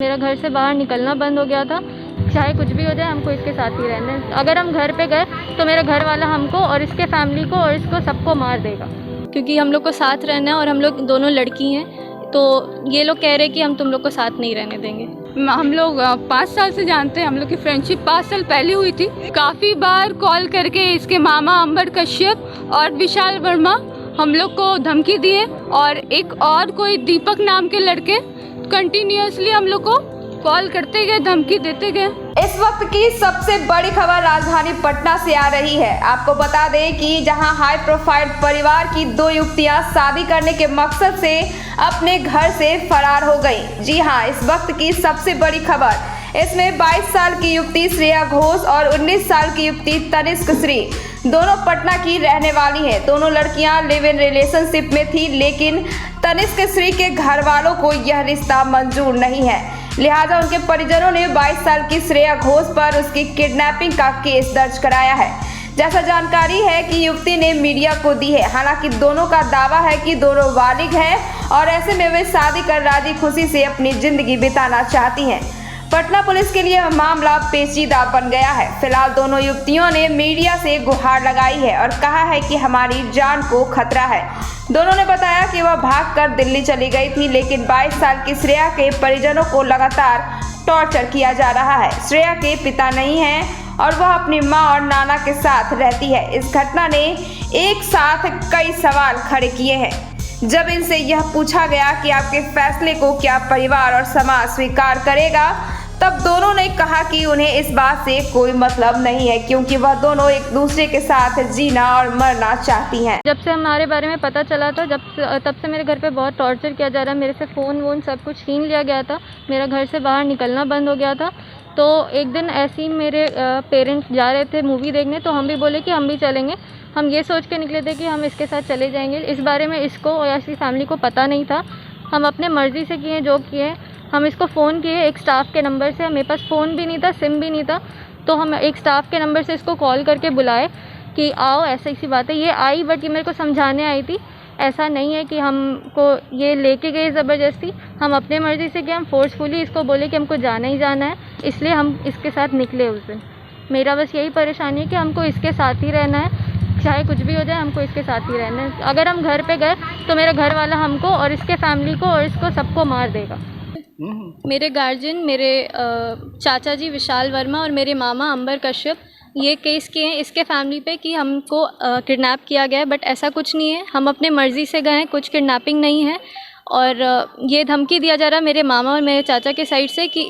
मेरा घर से बाहर निकलना बंद हो गया था। चाहे कुछ भी हो जाए, हमको इसके साथ ही रहना है। अगर हम घर पे गए तो मेरा घर वाला हमको और इसके फैमिली को और इसको सबको मार देगा, क्योंकि हम लोग को साथ रहना है और हम लोग दोनों लड़की हैं। तो ये लोग कह रहे हैं कि हम तुम लोग को साथ नहीं रहने देंगे। हम लोग 5 साल से जानते हैं, हम लोग की फ्रेंडशिप 5 साल पहले हुई थी। काफ़ी बार कॉल करके इसके मामा अंबर कश्यप और विशाल वर्मा हम लोग को धमकी दिए, और एक और कोई दीपक नाम के लड़के कंटिन्यूसली हम लोग को कॉल करते गए, धमकी देते गए। इस वक्त की सबसे बड़ी खबर राजधानी पटना से आ रही है। आपको बता दें कि जहां हाई प्रोफाइल परिवार की 2 युवतियां शादी करने के मकसद से अपने घर से फरार हो गई। जी हां, इस वक्त की सबसे बड़ी खबर। इसमें 22 साल की युवती श्रेया घोष और 19 साल की युवती तनिष्क श्री दोनों पटना की रहने वाली हैं। दोनों लड़कियां लिव इन रिलेशनशिप में थी, लेकिन तनिष्क श्री के घर वालों को यह रिश्ता मंजूर नहीं है। लिहाजा उनके परिजनों ने 22 साल की श्रेया घोष पर उसकी किडनैपिंग का केस दर्ज कराया है। जैसा जानकारी है कि युवती ने मीडिया को दी है। हालांकि दोनों का दावा है कि दोनों बालिग हैं और ऐसे में वे शादी कर राजी खुशी से अपनी जिंदगी बिताना चाहती हैं। पटना पुलिस के लिए मामला पेचीदा बन गया है। फिलहाल दोनों युवतियों ने मीडिया से गुहार लगाई है और कहा है कि हमारी जान को खतरा है। दोनों ने बताया कि वह भागकर दिल्ली चली गई थी, लेकिन 22 साल की श्रेया के परिजनों को लगातार टॉर्चर किया जा रहा है। श्रेया के पिता नहीं हैं और वह अपनी मां और नाना के साथ रहती है। इस घटना ने एक साथ कई सवाल खड़े किए हैं। जब इनसे यह पूछा गया कि आपके फैसले को क्या परिवार और समाज स्वीकार करेगा, तब दोनों ने कहा कि उन्हें इस बात से कोई मतलब नहीं है, क्योंकि वह दोनों एक दूसरे के साथ जीना और मरना चाहती हैं। जब से हमारे बारे में पता चला था, तब से मेरे घर पे बहुत टॉर्चर किया जा रहा है। मेरे से फ़ोन वोन सब कुछ छीन लिया गया था। मेरा घर से बाहर निकलना बंद हो गया था। तो एक दिन ऐसे ही मेरे पेरेंट्स जा रहे थे मूवी देखने, तो हम भी बोले कि हम भी चलेंगे। हम ये सोच के निकले थे कि हम इसके साथ चले जाएंगे। इस बारे में इसको और इसकी फैमिली को पता नहीं था। हम अपने मर्ज़ी से किए जो किए। हम इसको फ़ोन किए एक स्टाफ के नंबर से। मेरे पास फ़ोन भी नहीं था, सिम भी नहीं था, तो हम एक स्टाफ के नंबर से इसको कॉल करके बुलाए कि आओ, ऐसी सी बात है। ये आई, बट ये मेरे को समझाने आई थी। ऐसा नहीं है कि हमको ये लेके गए ज़बरदस्ती। हम अपने मर्ज़ी से किए। हम फोर्सफुली इसको बोले कि हमको जाना ही जाना है, इसलिए हम इसके साथ निकले उस दिन। मेरा बस यही परेशानी है कि हमको इसके साथ ही रहना है। चाहे कुछ भी हो जाए, हमको इसके साथ ही रहना है। अगर हम घर पे गए तो मेरा घर वाला हमको और इसके फैमिली को और इसको सबको मार देगा। मेरे गार्जियन, मेरे चाचा जी विशाल वर्मा और मेरे मामा अंबर कश्यप ये केस किए हैं इसके फैमिली पे कि हमको किडनैप किया गया है, बट ऐसा कुछ नहीं है। हम अपने मर्ज़ी से गए हैं, कुछ किडनैपिंग नहीं है। और ये धमकी दिया जा रहा है मेरे मामा और मेरे चाचा के साइड से कि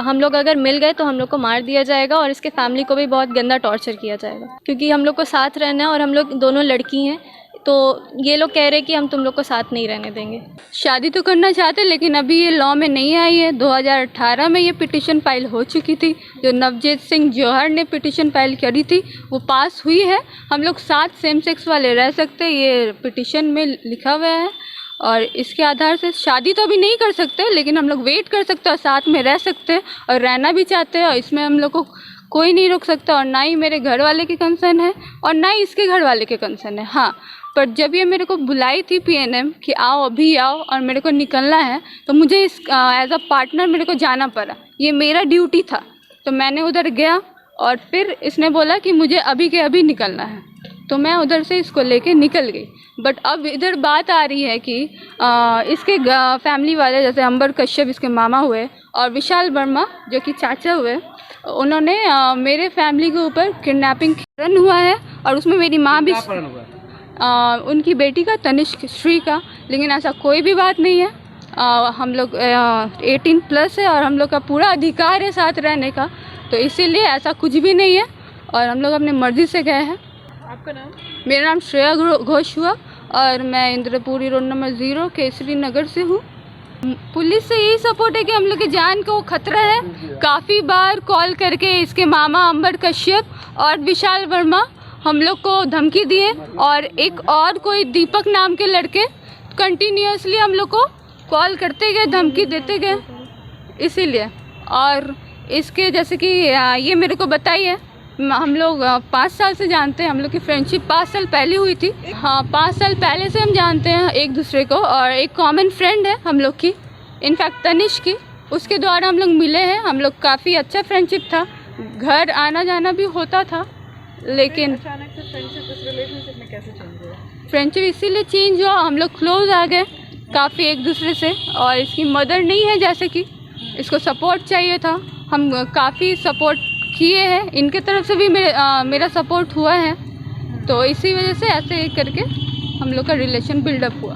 हम लोग अगर मिल गए तो हम लोग को मार दिया जाएगा और इसके फैमिली को भी बहुत गंदा टॉर्चर किया जाएगा, क्योंकि हम लोग को साथ रहना है और हम लोग दोनों लड़की हैं। तो ये लोग कह रहे हैं कि हम तुम लोग को साथ नहीं रहने देंगे। शादी तो करना चाहते, लेकिन अभी ये लॉ में नहीं आई है। 2018 में ये पिटीशन फाइल हो चुकी थी। जो नवजीत सिंह जौहर ने पिटीशन फाइल करी थी वो पास हुई है। हम लोग साथ सेम सेक्स वाले रह सकते, ये पिटीशन में लिखा हुआ है। और इसके आधार से शादी तो अभी नहीं कर सकते, लेकिन हम लोग वेट कर सकते हैं और साथ में रह सकते हैं और रहना भी चाहते हैं। और इसमें हम लोग को कोई नहीं रोक सकता, और ना ही मेरे घर वाले के कंसर्न है और ना ही इसके घर वाले के कंसर्न है। हाँ, पर जब ये मेरे को बुलाई थी PNM कि आओ, अभी आओ और मेरे को निकलना है, तो मुझे इस एज अ पार्टनर मेरे को जाना पड़ा। ये मेरा ड्यूटी था, तो मैंने उधर गया और फिर इसने बोला कि मुझे अभी के अभी निकलना है, तो मैं उधर से इसको लेके निकल गई। बट अब इधर बात आ रही है कि इसके फैमिली वाले, जैसे अंबर कश्यप इसके मामा हुए और विशाल वर्मा जो कि चाचा हुए, उन्होंने मेरे फैमिली के ऊपर किडनैपिंग रन हुआ है। और उसमें मेरी माँ भी, उनकी बेटी का, तनिष्क श्री का। लेकिन ऐसा कोई भी बात नहीं है। हम लोग 18+ है और हम लोग का पूरा अधिकार है साथ रहने का, तो इसीलिए ऐसा कुछ भी नहीं है और हम लोग अपनी मर्ज़ी से गए हैं। आपका नाम? मेरा नाम श्रेया घोष हुआ और मैं इंद्रपुरी रोड नंबर 0 केसरी नगर से हूँ। पुलिस से यही सपोर्ट है कि हम लोग की जान को खतरा है। काफ़ी बार कॉल करके इसके मामा अंबर कश्यप और विशाल वर्मा हम लोग को धमकी दिए, और एक और कोई दीपक नाम के लड़के कंटिन्यूसली हम लोग को कॉल करते गए, धमकी देते गए। इसीलिए, और इसके जैसे कि ये मेरे को बताइए, हम लोग 5 साल से जानते हैं। हम लोग की फ्रेंडशिप 5 साल पहले हुई थी। हाँ, 5 साल पहले से हम जानते हैं एक दूसरे को, और एक कॉमन फ्रेंड है हम लोग की, इनफैक्ट तनिष्क की। उसके द्वारा हम लोग मिले हैं। हम लोग काफ़ी अच्छा फ्रेंडशिप था, घर आना जाना भी होता था, लेकिन अचानक से फ्रेंडशिप इस रिलेशनशिप में कैसे चेंज हुआ? फ्रेंडशिप इसीलिए चेंज हुआ, हम लोग क्लोज आ गए काफ़ी एक दूसरे से। और इसकी मदर नहीं है, जैसे कि इसको सपोर्ट चाहिए था, हम काफ़ी सपोर्ट किए हैं, इनके तरफ से भी मेरा सपोर्ट हुआ है। तो इसी वजह से ऐसे करके हम लोग का रिलेशन बिल्डअप हुआ।